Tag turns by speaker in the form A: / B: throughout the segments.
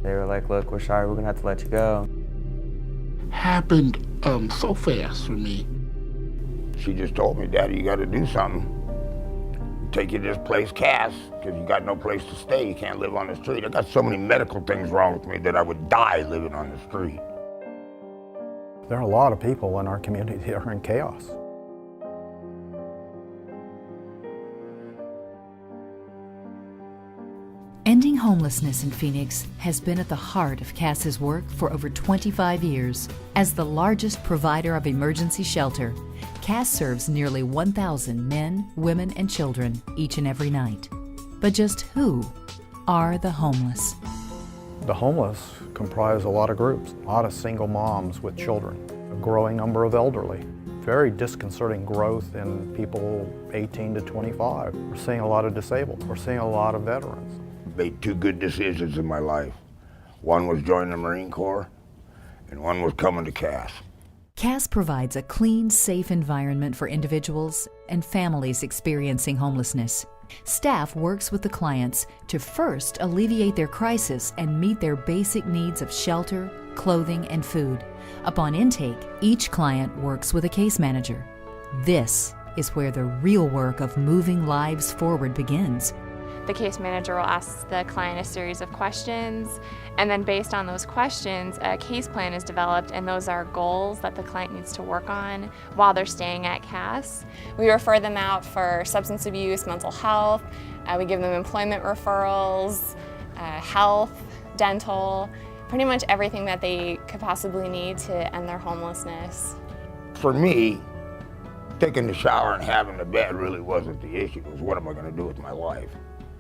A: They were like, look, we're sorry, we're gonna have to let you go.
B: Happened so fast for me. She just told me, Daddy, you gotta do something. Take you to this place, Cass, because you got no place to stay. You can't live on the street. I got so many medical things wrong with me that I would die living on the street.
C: There are a lot of people in our community that are in chaos.
D: Ending homelessness in Phoenix has been at the heart of Cass's work for over 25 years. As the largest provider of emergency shelter, Cass serves nearly 1,000 men, women, and children each and every night. But just who are the homeless?
C: The homeless comprise a lot of groups, a lot of single moms with children, a growing number of elderly, very disconcerting growth in people 18 to 25. We're seeing a lot of disabled. We're seeing a lot of veterans.
B: Made two good decisions in my life. One was joining the Marine Corps, and one was coming to Cass.
D: Cass provides a clean, safe environment for individuals and families experiencing homelessness. Staff works with the clients to first alleviate their crisis and meet their basic needs of shelter, clothing, and food. Upon intake, each client works with a case manager. This is where the real work of moving lives forward begins.
E: The case manager will ask the client a series of questions, and then based on those questions, a case plan is developed, and those are goals that the client needs to work on while they're staying at Cass. We refer them out for substance abuse, mental health, we give them employment referrals, health, dental, pretty much everything that they could possibly need to end their homelessness.
B: For me, taking the shower and having the bed really wasn't the issue. It was what am I going to do with my life?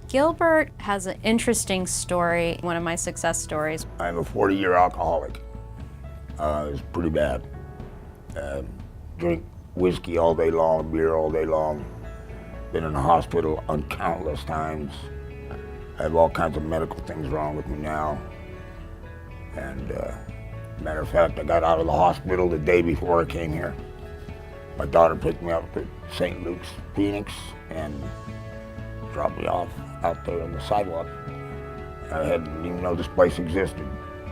F: Gilbert has an interesting story, one of my success stories.
B: I'm a 40-year alcoholic. It's pretty bad. Drink whiskey all day long, beer all day long. Been in the hospital countless times. I have all kinds of medical things wrong with me now. And matter of fact, I got out of the hospital the day before I came here. My daughter picked me up at St. Luke's, Phoenix, and dropped me off out there on the sidewalk. I hadn't even know this place existed.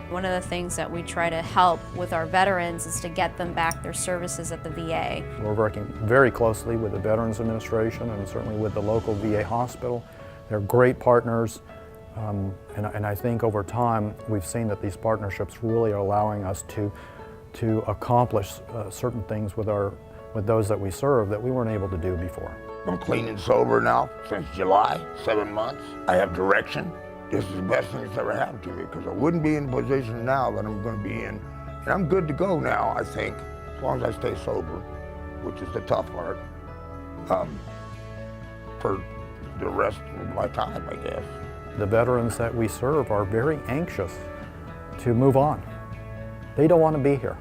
F: One of the things that we try to help with our veterans is to get them back their services at the VA.
C: We're working very closely with the Veterans Administration and certainly with the local VA hospital. They're great partners, and I think over time we've seen that these partnerships really are allowing us to accomplish certain things with those that we serve that we weren't able to do before.
B: I'm clean and sober now since July, 7 months. I have direction. This is the best thing that's ever happened to me because I wouldn't be in the position now that I'm going to be in. And I'm good to go now, I think, as long as I stay sober, which is the tough part, for the rest of my time, I guess.
C: The veterans that we serve are very anxious to move on. They don't want to be here.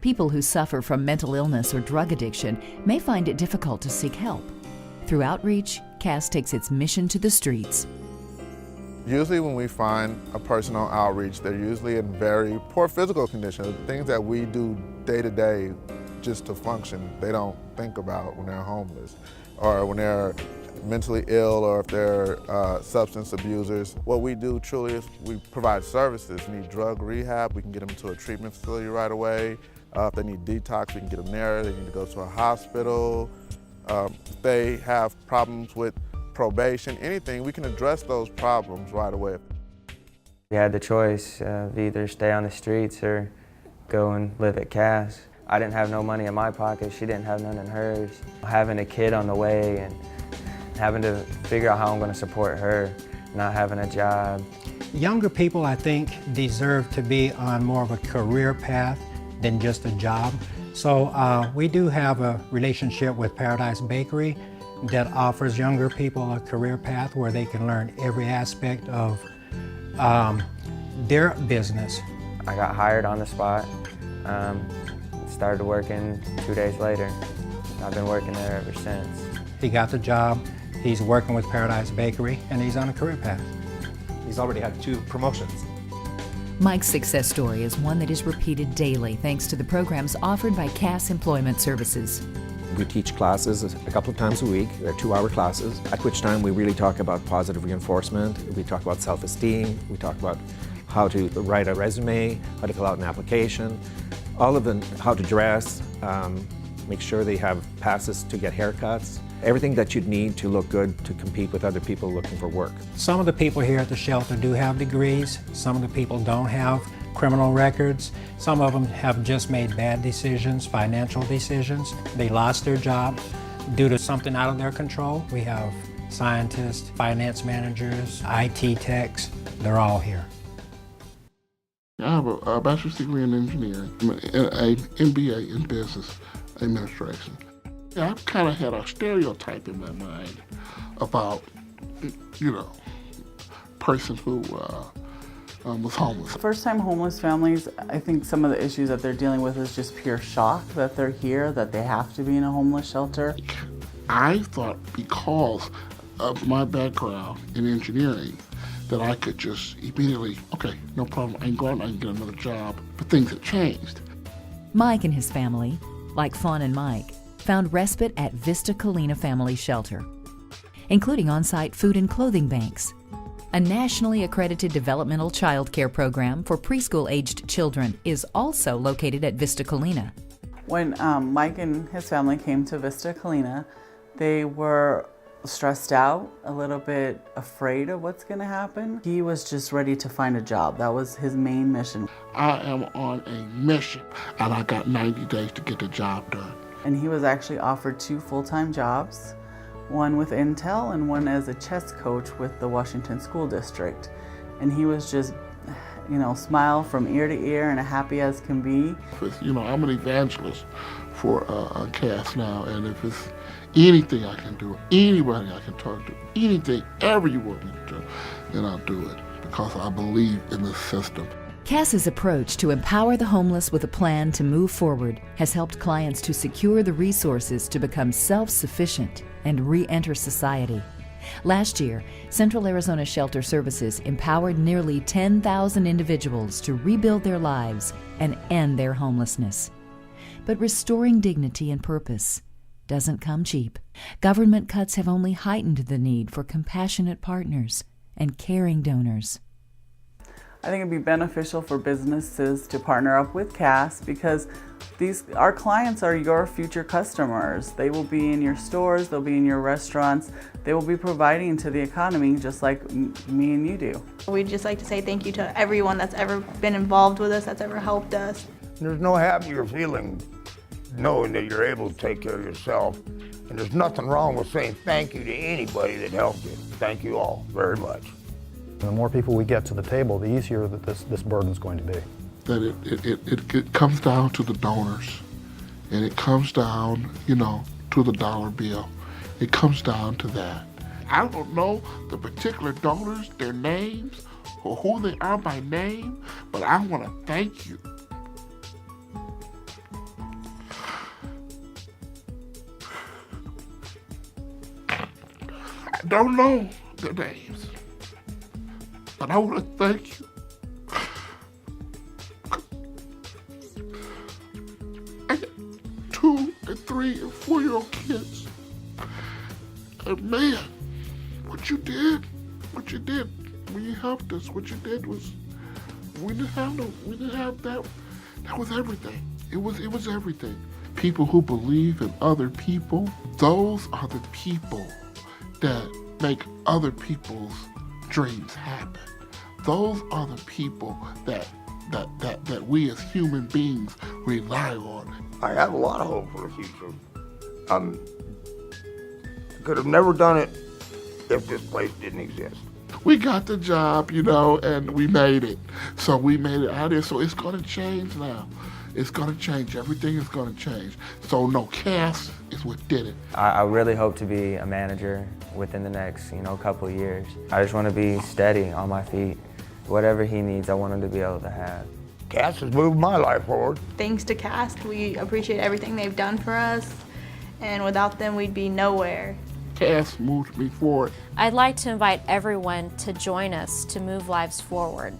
D: People who suffer from mental illness or drug addiction may find it difficult to seek help. Through outreach, Cass takes its mission to the streets.
G: Usually when we find a person on outreach, they're usually in very poor physical condition. The things that we do day to day just to function, they don't think about when they're homeless or when they're mentally ill or if they're substance abusers. What we do truly is we provide services. They need drug rehab, we can get them to a treatment facility right away. If they need detox, we can get them there. They need to go to a hospital. If they have problems with probation, anything, we can address those problems right away.
A: We had the choice of either stay on the streets or go and live at Cass. I didn't have no money in my pocket, she didn't have none in hers. Having a kid on the way and having to figure out how I'm going to support her, not having a job.
H: Younger people, I think, deserve to be on more of a career path than just a job. So we do have a relationship with Paradise Bakery that offers younger people a career path where they can learn every aspect of their business.
A: I got hired on the spot, started working 2 days later. I've been working there ever since.
H: He got the job, he's working with Paradise Bakery, and he's on a career path.
I: He's already had 2 promotions.
D: Mike's success story is one that is repeated daily thanks to the programs offered by Cass Employment Services.
I: We teach classes a couple of times a week. They're 2-hour classes, at which time we really talk about positive reinforcement. We talk about self-esteem. We talk about how to write a resume, how to fill out an application, all of the, how to dress, make sure they have passes to get haircuts, everything that you'd need to look good to compete with other people looking for work.
H: Some of the people here at the shelter do have degrees. Some of the people don't have criminal records. Some of them have just made bad decisions, financial decisions. They lost their job due to something out of their control. We have scientists, finance managers, IT techs. They're all here.
J: I have a bachelor's degree in engineering and an MBA in business administration. Yeah, I've kind of had a stereotype in my mind about, person who was homeless.
K: First-time homeless families, I think some of the issues that they're dealing with is just pure shock that they're here, that they have to be in a homeless shelter.
J: I thought because of my background in engineering that I could just immediately, okay, no problem, I can go out and I can get another job. But things have changed.
D: Mike and his family, like Fawn and Mike, found respite at Vista Colina Family Shelter, including on-site food and clothing banks, a nationally accredited developmental child care program for preschool-aged children is also located at Vista Colina.
K: When Mike and his family came to Vista Colina, they were stressed out, a little bit afraid of what's going to happen. He was just ready to find a job. That was his main mission.
J: I am on a mission, and I got 90 days to get the job done.
K: And he was actually offered 2 full-time jobs, one with Intel and one as a chess coach with the Washington School District. And he was just, smile from ear to ear and happy as can be.
J: I'm an evangelist for CAS now, and if it's anything I can do, anybody I can talk to, anything ever you want me to do, then I'll do it because I believe in the system.
D: CAS's approach to empower the homeless with a plan to move forward has helped clients to secure the resources to become self-sufficient and re-enter society. Last year, Central Arizona Shelter Services empowered nearly 10,000 individuals to rebuild their lives and end their homelessness. But restoring dignity and purpose doesn't come cheap. Government cuts have only heightened the need for compassionate partners and caring donors.
K: I think it'd be beneficial for businesses to partner up with CAS because our clients are your future customers. They will be in your stores, they'll be in your restaurants, they will be providing to the economy just like me and you do.
L: We'd just like to say thank you to everyone that's ever been involved with us, that's ever helped us.
B: There's no happier feeling knowing that you're able to take care of yourself. And there's nothing wrong with saying thank you to anybody that helped you. Thank you all very much.
C: The more people we get to the table, the easier that this burden is going to be.
J: That it comes down to the donors, and it comes down, to the dollar bill. It comes down to that. I don't know the particular donors, their names, or who they are by name, but I want to thank you. I don't know their names, but I want to thank you. I got 2 and 3 and 4-year-old kids. And man, what you did when you helped us, what you did was, we didn't have that. That was everything. It was everything. People who believe in other people, those are the people that make other people's dreams happen. Those are the people that we as human beings rely on.
B: I have a lot of hope for the future. I could have never done it if this place didn't exist.
J: We got the job, and we made it. So we made it out here, so it's gonna change now. It's gonna change, everything is gonna change. So no, CAS is what did it.
A: I really hope to be a manager within the next, couple of years. I just want to be steady on my feet. Whatever he needs, I want him to be able to have.
B: CAS has moved my life forward.
L: Thanks to CAS, we appreciate everything they've done for us, and without them, we'd be nowhere.
J: CAS moved me forward.
F: I'd like to invite everyone to join us to move lives forward.